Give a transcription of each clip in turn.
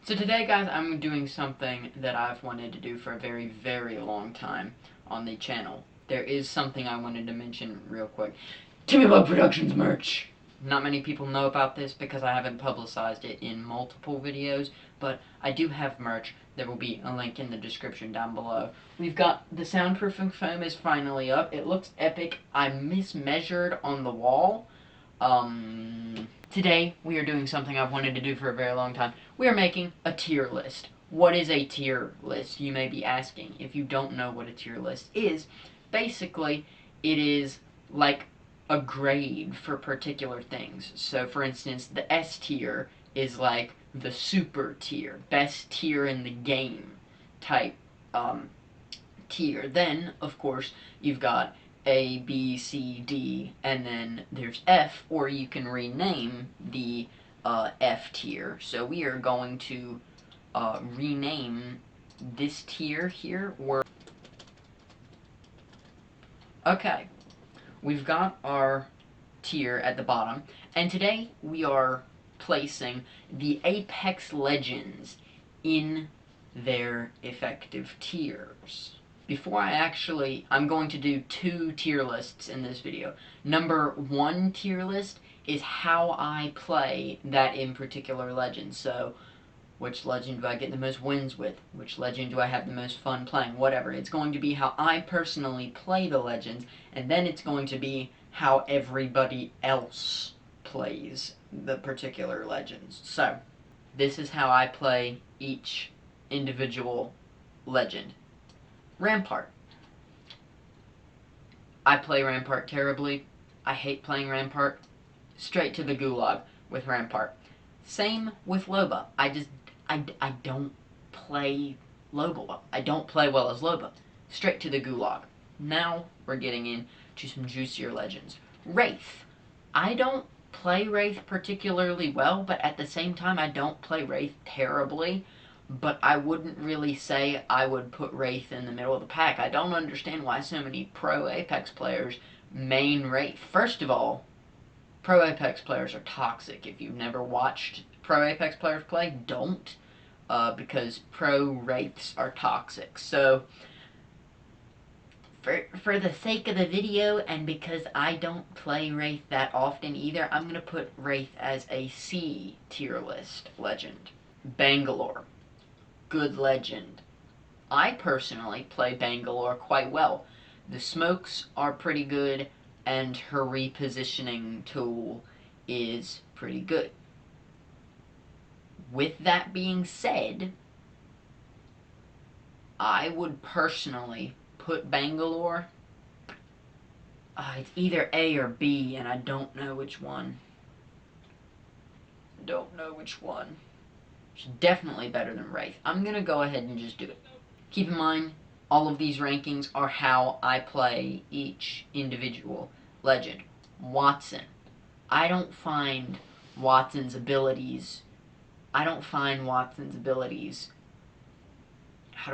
So today, guys, I'm doing something that I've wanted to do for a very, very long time on the channel. There is something I wanted to mention real quick. Timmybug Productions merch! Not many people know about this because I haven't publicized it in multiple videos, but I do have merch. There will be a link in the description down below. We've got the soundproofing foam is finally up. It looks epic. I mismeasured on the wall. Today we are doing something I've wanted to do for a very long time. We are making a tier list. What is a tier list, you may be asking? If you don't know what a tier list is, basically it is like a grade for particular things. So for instance, the S tier is like the super tier, best tier in the game type tier. Then, of course, you've got A, B, C, D, and then there's F, or you can rename the F tier. So we are going to rename this tier here. Okay, we've got our tier at the bottom, and today we are placing the Apex Legends in their effective tiers. I'm going to do two tier lists in this video. Number one tier list is how I play that in particular legend. So, which legend do I get the most wins with? Which legend do I have the most fun playing? Whatever. It's going to be how I personally play the legends, and then it's going to be how everybody else plays the particular legends. So, this is how I play each individual legend. Rampart. I play Rampart terribly. I hate playing Rampart. Straight to the gulag with Rampart. Same with Loba. I don't play Loba well. I don't play well as Loba. Straight to the gulag. Now we're getting into some juicier legends. Wraith. I don't play Wraith particularly well, but at the same time I don't play Wraith terribly. But I wouldn't really say I would put Wraith in the middle of the pack. I don't understand why so many pro Apex players main Wraith. First of all, pro Apex players are toxic. If you've never watched pro Apex players play, don't. Because pro Wraiths are toxic. So, for the sake of the video, and because I don't play Wraith that often either, I'm going to put Wraith as a C tier list legend. Bangalore. Good legend. I personally play Bangalore quite well. The smokes are pretty good, and her repositioning tool is pretty good. With that being said, I would personally put Bangalore. It's either A or B, and I don't know which one. It's definitely better than Wraith. I'm going to go ahead and just do it. Keep in mind, all of these rankings are how I play each individual legend. Watson. I don't find Watson's abilities, how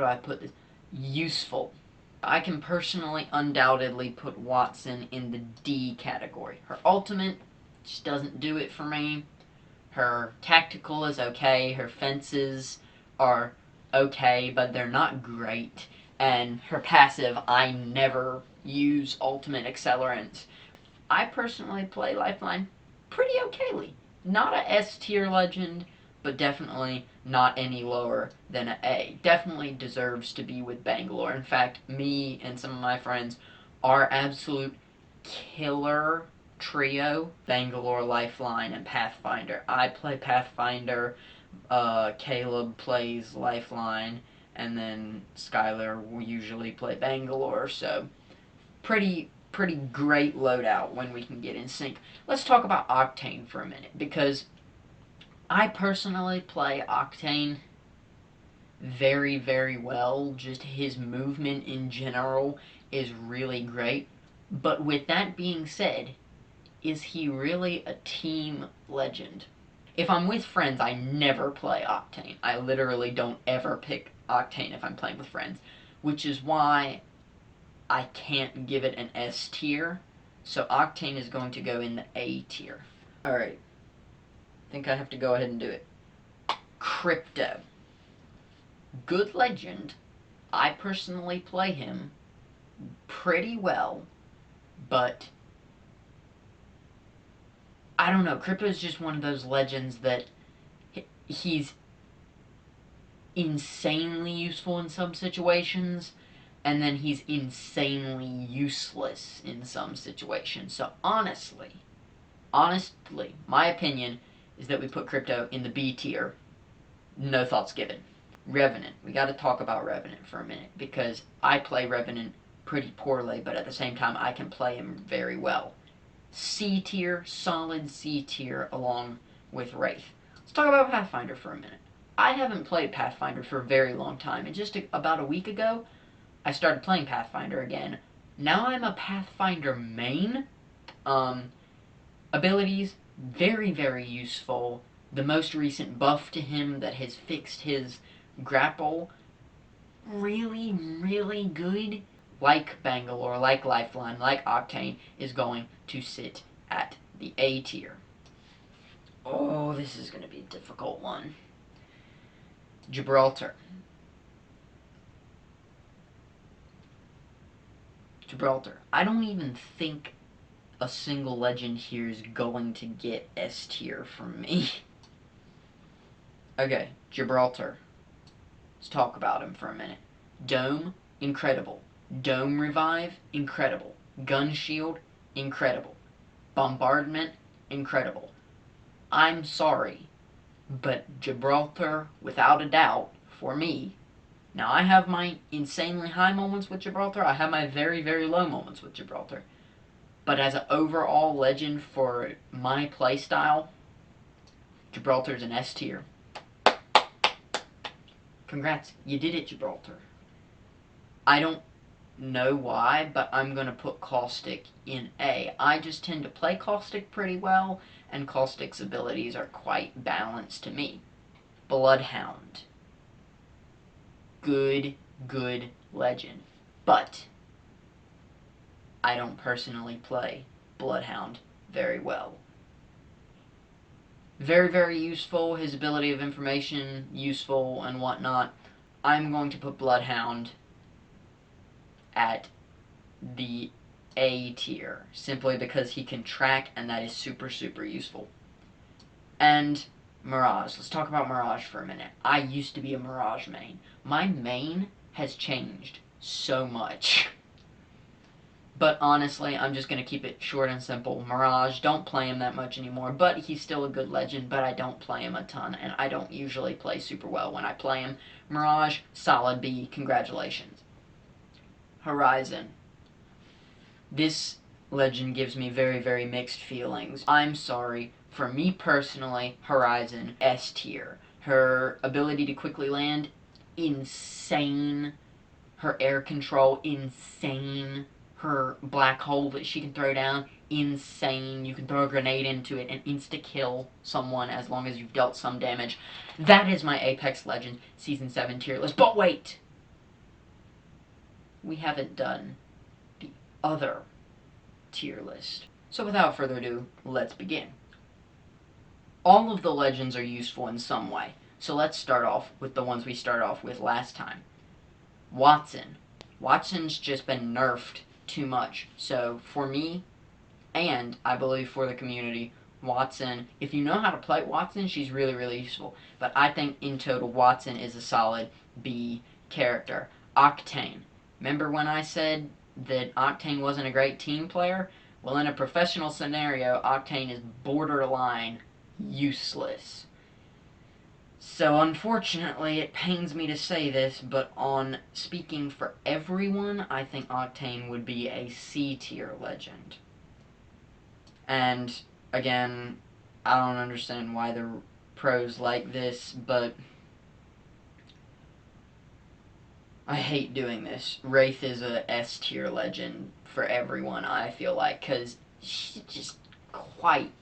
do I put this, useful. I can personally undoubtedly put Watson in the D category. Her ultimate just doesn't do it for me. Her tactical is okay, her fences are okay, but they're not great. And her passive, I never use ultimate accelerants. I personally play Lifeline pretty okayly. Not a S tier legend, but definitely not any lower than an A. Definitely deserves to be with Bangalore. In fact, me and some of my friends are absolute killer trio, Bangalore, Lifeline, and Pathfinder. I play Pathfinder, Caleb plays Lifeline, and then Skylar will usually play Bangalore, so pretty great loadout when we can get in sync. Let's talk about Octane for a minute, because I personally play Octane very, very well. Just his movement in general is really great. But with that being said, is he really a team legend? If I'm with friends, I never play Octane. I literally don't ever pick Octane if I'm playing with friends, which is why I can't give it an S tier. So Octane is going to go in the A tier. Alright, I think I have to go ahead and do it. Crypto. Good legend. I personally play him pretty well, but I don't know. Crypto is just one of those legends that he's insanely useful in some situations, and then he's insanely useless in some situations. So honestly, my opinion is that we put Crypto in the B tier. No thoughts given. Revenant. We got to talk about Revenant for a minute, because I play Revenant pretty poorly, but at the same time I can play him very well. C tier, solid C tier, along with Wraith. Let's talk about Pathfinder for a minute. I haven't played Pathfinder for a very long time, and just about a week ago, I started playing Pathfinder again. Now I'm a Pathfinder main. Abilities, very, very useful. The most recent buff to him that has fixed his grapple, really, really good. Like Bangalore, like Lifeline, like Octane, is going to sit at the A tier. Oh, this is going to be a difficult one. Gibraltar. I don't even think a single legend here is going to get S tier from me. Okay, Gibraltar. Let's talk about him for a minute. Dome, incredible. Dome Revive, incredible. Gun Shield, incredible. Bombardment, incredible. I'm sorry, but Gibraltar, without a doubt, for me. Now, I have my insanely high moments with Gibraltar. I have my very, very low moments with Gibraltar. But as an overall legend for my playstyle, Gibraltar's an S tier. Congrats, you did it, Gibraltar. I don't know why, but I'm going to put Caustic in A. I just tend to play Caustic pretty well, and Caustic's abilities are quite balanced to me. Bloodhound. Good legend. But I don't personally play Bloodhound very well. Very, very useful. His ability of information, useful and whatnot. I'm going to put Bloodhound at the A tier, simply because he can track, and that is super, super useful. And Mirage. Let's talk about Mirage for a minute. I used to be a Mirage main. My main has changed so much. But honestly, I'm just going to keep it short and simple. Mirage, don't play him that much anymore, but he's still a good legend, but I don't play him a ton, and I don't usually play super well when I play him. Mirage, solid B, congratulations. Horizon. This legend gives me very, very mixed feelings. I'm sorry. For me personally, Horizon, S tier. Her ability to quickly land, insane. Her air control, insane. Her black hole that she can throw down, insane. You can throw a grenade into it and insta-kill someone as long as you've dealt some damage. That is my Apex Legends Season 7 tier list. But wait! We haven't done the other tier list. So without further ado, let's begin. All of the legends are useful in some way, so let's start off with the ones we started off with last time. Watson. Watson's just been nerfed too much, so for me, and I believe for the community, Watson, if you know how to play Watson, she's really, really useful. But I think in total, Watson is a solid B character. Octane. Remember when I said that Octane wasn't a great team player? Well, in a professional scenario, Octane is borderline useless. So unfortunately, it pains me to say this, but on speaking for everyone, I think Octane would be a C tier legend. And again, I don't understand why the pros like this, but I hate doing this. Wraith is a S tier legend for everyone, I feel like, because she's just quite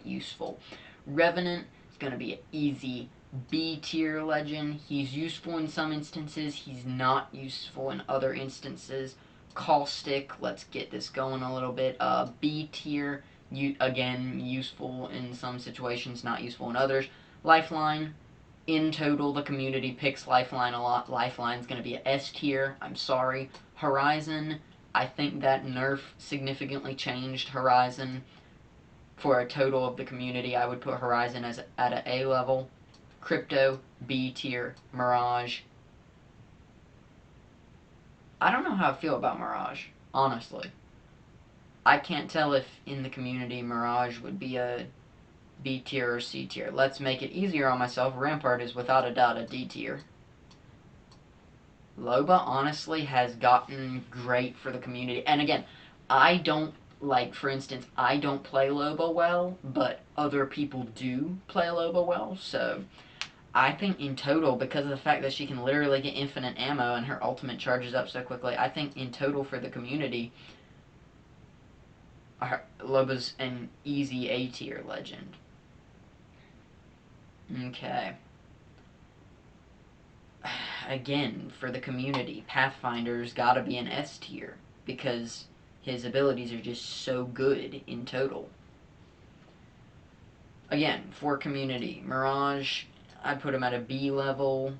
useful. Revenant is going to be an easy B tier legend. He's useful in some instances, he's not useful in other instances. Caustic, let's get this going a little bit. B tier, again, useful in some situations, not useful in others. Lifeline, In total, the community picks Lifeline a lot. Lifeline's going to be a S tier. I'm sorry. Horizon, I think that nerf significantly changed Horizon. For a total of the community, I would put Horizon as at an A level. Crypto, B tier. Mirage, I don't know how I feel about Mirage, honestly. I can't tell if in the community Mirage would be a B tier or C tier. Let's make it easier on myself. Rampart is without a doubt a D tier. Loba honestly has gotten great for the community. And again, I don't, like, for instance, I don't play Loba well, but other people do play Loba well, so I think in total, because of the fact that she can literally get infinite ammo and her ultimate charges up so quickly, I think in total for the community, Loba's an easy A tier legend. Okay. Again, for the community, Pathfinder's gotta be an S tier, because his abilities are just so good in total. Again, for community, Mirage, I'd put him at a B level.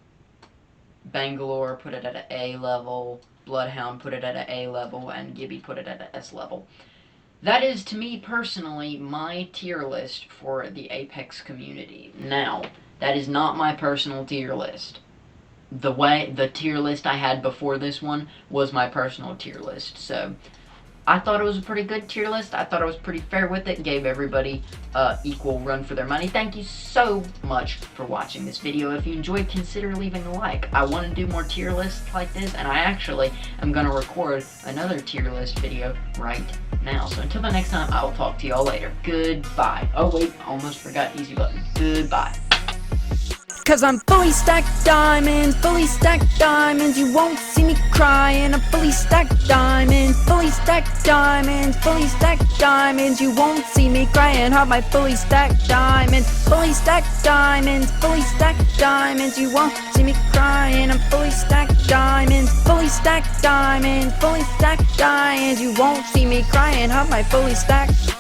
Bangalore, put it at an A level. Bloodhound, put it at an A level. And Gibby, put it at an S level. That is, to me personally, my tier list for the Apex community. Now, that is not my personal tier list. The tier list I had before this one was my personal tier list. So, I thought it was a pretty good tier list. I thought I was pretty fair with it. Gave everybody equal run for their money. Thank you so much for watching this video. If you enjoyed, consider leaving a like. I want to do more tier lists like this, and I actually am going to record another tier list video right now. So until the next time, I will talk to y'all later. Goodbye. Oh wait, almost forgot easy button. Goodbye. Cause I'm fully stacked diamonds, you won't see me crying. I'm fully stacked diamonds, you won't see me crying. Have my fully stacked diamonds, you won't see me crying. I'm fully stacked diamonds, you won't see me crying. Have my fully stacked